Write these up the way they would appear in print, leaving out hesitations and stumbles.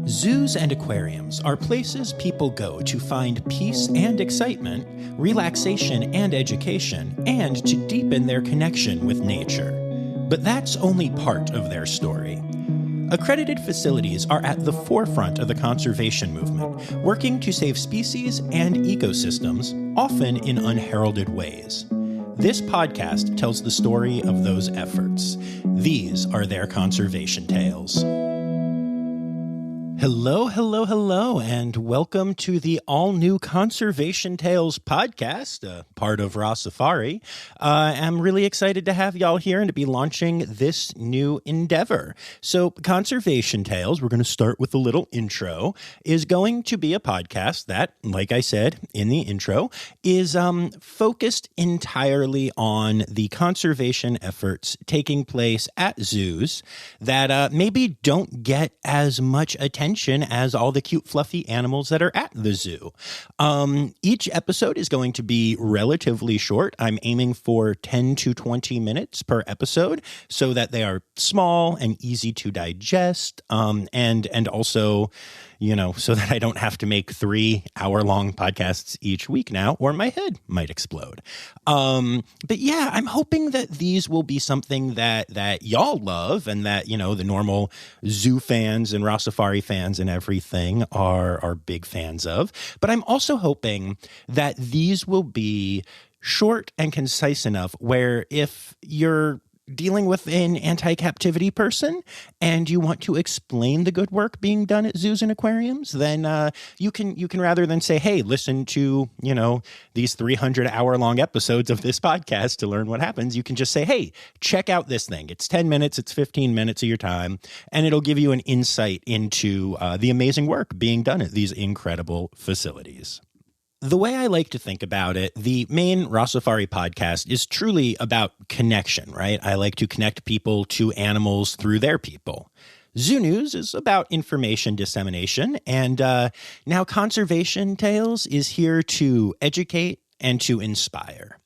Zoos and aquariums are places people go to find peace and excitement, relaxation and education, and to deepen their connection with nature. But that's only part of their story. Accredited facilities are at the forefront of the conservation movement, working to save species and ecosystems, often in unheralded ways. This podcast tells the story of those efforts. These are their conservation tales. Hello, and welcome to the all-new Conservation Tales podcast, part of Rossifari. I'm really excited to have y'all here and to be launching this new endeavor. So Conservation Tales, we're going to start with a little intro, is going to be a podcast that, like I said in the intro, is focused entirely on the conservation efforts taking place at zoos that maybe don't get as much attention as all the cute, fluffy animals that are at the zoo. Each episode is going to be relatively short. I'm aiming for 10 to 20 minutes per episode so that they are small and easy to digest, and also, you know, so that I don't have to make 3-hour-long podcasts each week now, or my head might explode. But yeah, I'm hoping that these will be something that y'all love and that, you know, the normal zoo fans and Rossifari fans and everything are big fans of. But I'm also hoping that these will be short and concise enough where if you're dealing with an anti-captivity person and you want to explain the good work being done at zoos and aquariums, then you can rather than say, hey, listen to, you know, these 300-hour-long episodes of this podcast to learn what happens, you can just say, hey, check out this thing. It's 10 minutes, it's 15 minutes of your time, and it'll give you an insight into the amazing work being done at these incredible facilities. The way I like to think about it, the main Rossifari podcast is truly about connection, right? I like to connect people to animals through their people. Zoo News is about information dissemination, and now Conservation Tales is here to educate and to inspire.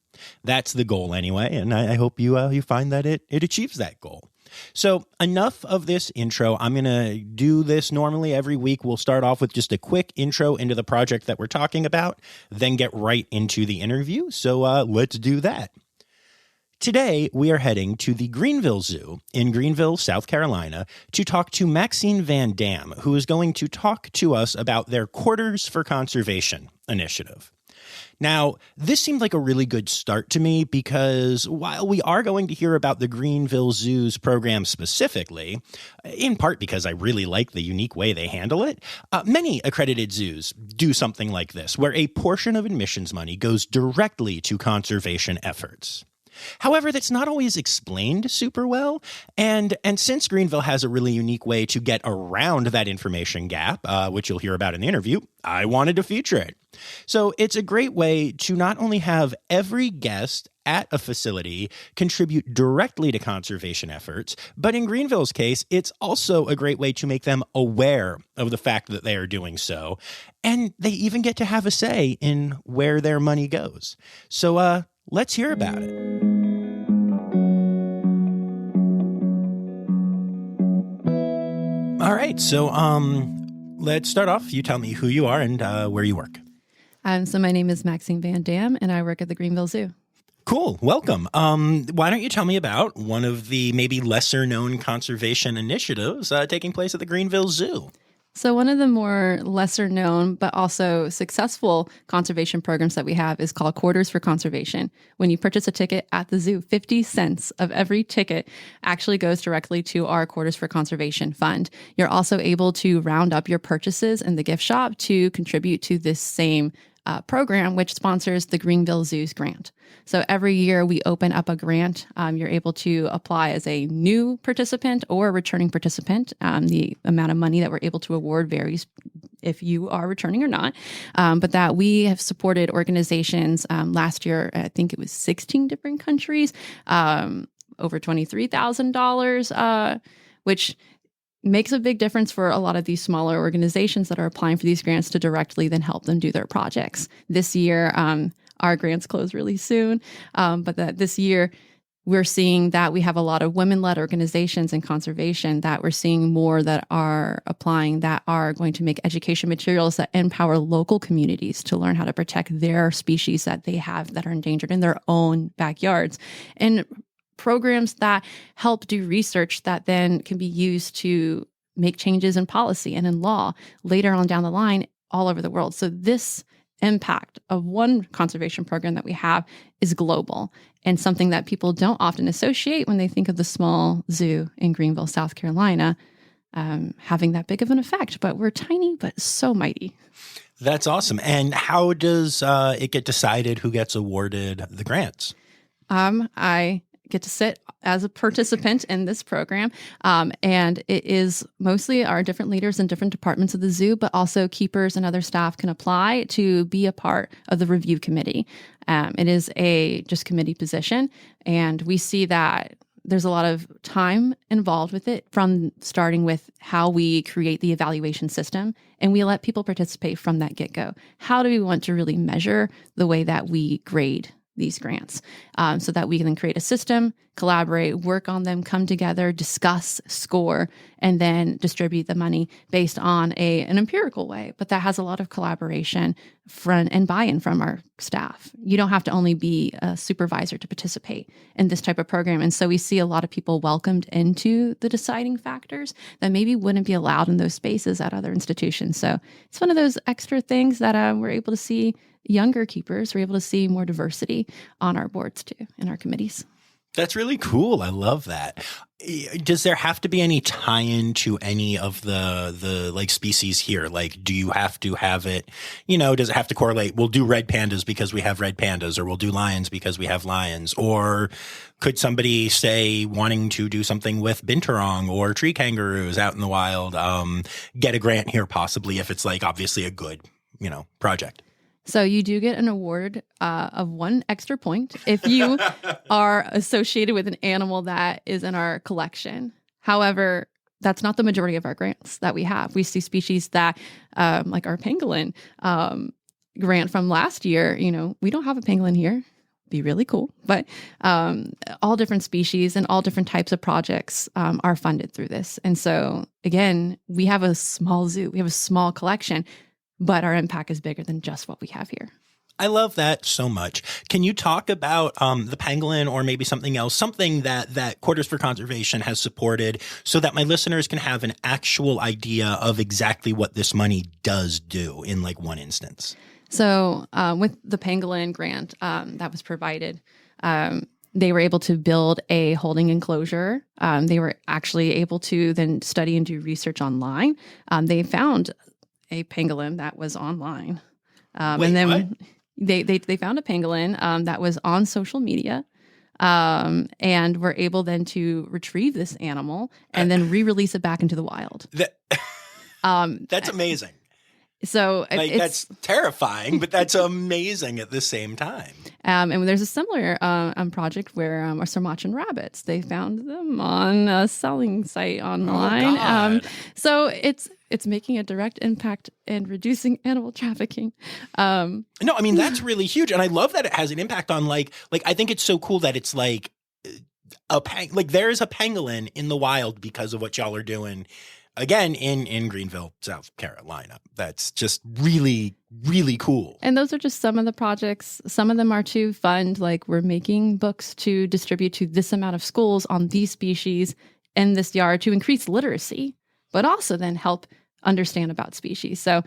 That's the goal anyway, and I hope you find that it achieves that goal. So enough of this intro. I'm going to do this normally every week. We'll start off with just a quick intro into the project that we're talking about, then get right into the interview. So let's do that. Today, we are heading to the Greenville Zoo in Greenville, South Carolina, to talk to Maxene VanDamme, who is going to talk to us about their Quarters for Conservation initiative. Now, this seemed like a really good start to me because while we are going to hear about the Greenville Zoo's program specifically, in part because I really like the unique way they handle it, many accredited zoos do something like this, where a portion of admissions money goes directly to conservation efforts. However, that's not always explained super well, and since Greenville has a really unique way to get around that information gap, which you'll hear about in the interview, I wanted to feature it. So it's a great way to not only have every guest at a facility contribute directly to conservation efforts, but in Greenville's case, it's also a great way to make them aware of the fact that they are doing so, and they even get to have a say in where their money goes. So let's hear about it. All right, so let's start off. You tell me who you are and where you work. So my name is Maxene VanDamme, and I work at the Greenville Zoo. Cool. Welcome. Why don't you tell me about one of the maybe lesser-known conservation initiatives taking place at the Greenville Zoo? So one of the more lesser known but also successful conservation programs that we have is called Quarters for Conservation. When you purchase a ticket at the zoo, 50 cents of every ticket actually goes directly to our Quarters for Conservation fund. You're also able to round up your purchases in the gift shop to contribute to this same program, which sponsors the Greenville Zoo's grant. So every year we open up a grant. You're able to apply as a new participant or a returning participant. The amount of money that we're able to award varies if you are returning or not. But that we have supported organizations last year, I think it was 16 different countries, over $23,000, which makes a big difference for a lot of these smaller organizations that are applying for these grants to directly then help them do their projects. This year, our grants close really soon, but this year, we're seeing that we have a lot of women-led organizations in conservation that we're seeing more that are applying, that are going to make education materials that empower local communities to learn how to protect their species that they have that are endangered in their own backyards. And programs that help do research that then can be used to make changes in policy and in law later on down the line all over the world. So this impact of one conservation program that we have is global and something that people don't often associate when they think of the small zoo in Greenville, South Carolina, having that big of an effect. But we're tiny, but so mighty. That's awesome. And how does it get decided who gets awarded the grants? I get to sit as a participant in this program. And it is mostly our different leaders in different departments of the zoo, but also keepers and other staff can apply to be a part of the review committee. It is a just committee position. And we see that there's a lot of time involved with it, from starting with how we create the evaluation system, and we let people participate from that get-go. How do we want to really measure the way that we grade these grants, so that we can then create a system, collaborate, work on them, come together, discuss, score, and then distribute the money based on an empirical way. But that has a lot of collaboration and buy-in from our staff. You don't have to only be a supervisor to participate in this type of program. And so we see a lot of people welcomed into the deciding factors that maybe wouldn't be allowed in those spaces at other institutions. So it's one of those extra things that we're able to see. Younger keepers, we're able to see more diversity on our boards too, in our committees. That's really cool. I love that. Does there have to be any tie-in to any of the like species here? Like, do you have to have it, does it have to correlate? We'll do red pandas because we have red pandas, or we'll do lions because we have lions. Or could somebody say wanting to do something with binturong or tree kangaroos out in the wild, get a grant here possibly if it's like obviously a good, project? So you do get an award of 1 extra point if you are associated with an animal that is in our collection. However, that's not the majority of our grants that we have. We see species that, like our pangolin grant from last year, we don't have a pangolin here. Be really cool. But all different species and all different types of projects are funded through this. And so, again, we have a small zoo. We have a small collection, but our impact is bigger than just what we have here. I love that so much. Can you talk about the pangolin, or maybe something else, something that Quarters for Conservation has supported, so that my listeners can have an actual idea of exactly what this money does do in like one instance? So with the pangolin grant that was provided, they were able to build a holding enclosure. They were actually able to then study and do research online. They found a pangolin that was online. And then what? They found a pangolin that was on social media, and were able then to retrieve this animal and then re-release it back into the wild. That's amazing. So that's terrifying, but that's amazing at the same time. And there's a similar project where our Sumatran rabbits, they found them on a selling site online. Oh, God. So it's making a direct impact and reducing animal trafficking. No, I mean, that's really huge. And I love that it has an impact on like I think it's so cool that it's like there is a pangolin in the wild because of what y'all are doing. Again, in Greenville, South Carolina. That's just really, really cool. And those are just some of the projects. Some of them are to fund, like we're making books to distribute to this amount of schools on these species in this yard to increase literacy, but also then help understand about species. So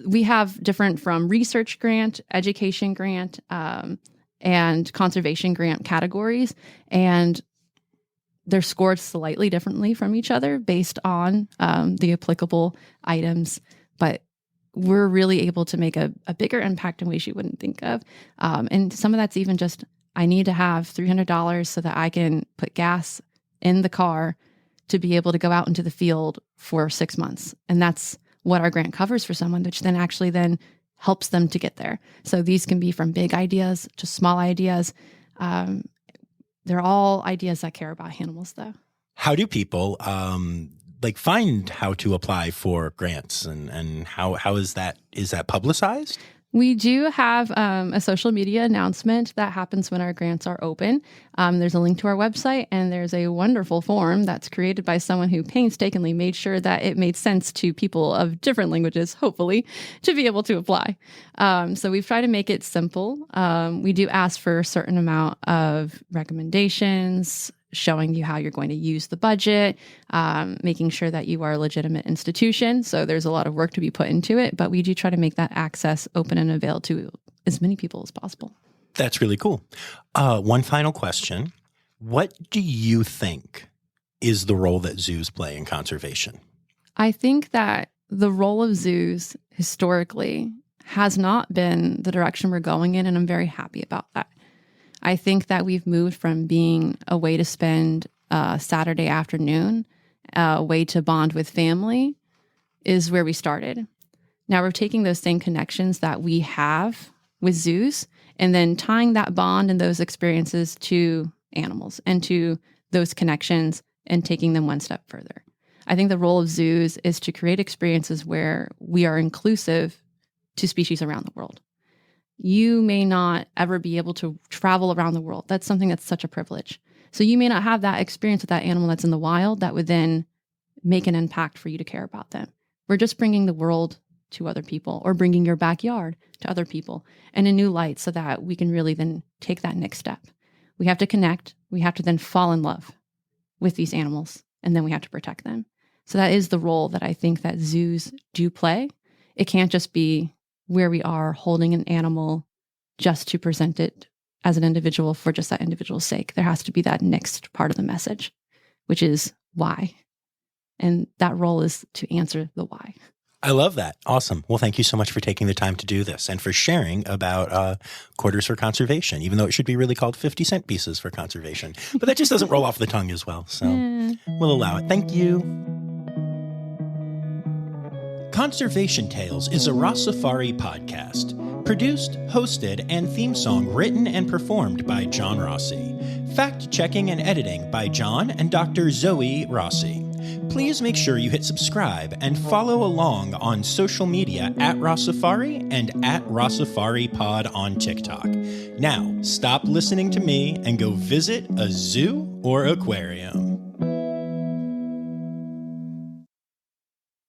we have different from research grant, education grant, and conservation grant categories. And they're scored slightly differently from each other based on the applicable items, but we're really able to make a bigger impact in ways you wouldn't think of. And some of that's even just, I need to have $300 so that I can put gas in the car to be able to go out into the field for 6 months. And that's what our grant covers for someone, which then actually then helps them to get there. So these can be from big ideas to small ideas. They're all ideas that care about animals, though. How do people find how to apply for grants, and how is that publicized? We do have a social media announcement that happens when our grants are open. There's a link to our website, and there's a wonderful form that's created by someone who painstakingly made sure that it made sense to people of different languages, hopefully, to be able to apply. So we've tried to make it simple. We do ask for a certain amount of recommendations, showing you how you're going to use the budget, making sure that you are a legitimate institution. So there's a lot of work to be put into it, but we do try to make that access open and available to as many people as possible. That's really cool. One final question. What do you think is the role that zoos play in conservation? I think that the role of zoos historically has not been the direction we're going in, and I'm very happy about that. I think that we've moved from being a way to spend a Saturday afternoon, a way to bond with family, is where we started. Now we're taking those same connections that we have with zoos and then tying that bond and those experiences to animals and to those connections and taking them one step further. I think the role of zoos is to create experiences where we are inclusive to species around the world. You may not ever be able to travel around the world. That's something that's such a privilege. So you may not have that experience with that animal that's in the wild that would then make an impact for you to care about them. We're just bringing the world to other people, or bringing your backyard to other people in a new light, so that we can really then take that next step. We have to connect. We have to then fall in love with these animals, and then we have to protect them. So that is the role that I think that zoos do play. It can't just be where we are holding an animal just to present it as an individual for just that individual's sake. There has to be that next part of the message, which is why. And that role is to answer the why. I love that. Awesome. Well, thank you so much for taking the time to do this and for sharing about quarters for conservation, even though it should be really called 50-cent pieces for conservation. But that just doesn't roll off the tongue as well. So we'll allow it. Thank you. Conservation Tales is a Rossifari podcast. Produced, hosted, and theme song written and performed by John Rossi. Fact-checking and editing by John and Dr. Zoe Rossi. Please make sure you hit subscribe and follow along on social media at Rossifari and at RossiFariPod on TikTok. Now, stop listening to me and go visit a zoo or aquarium.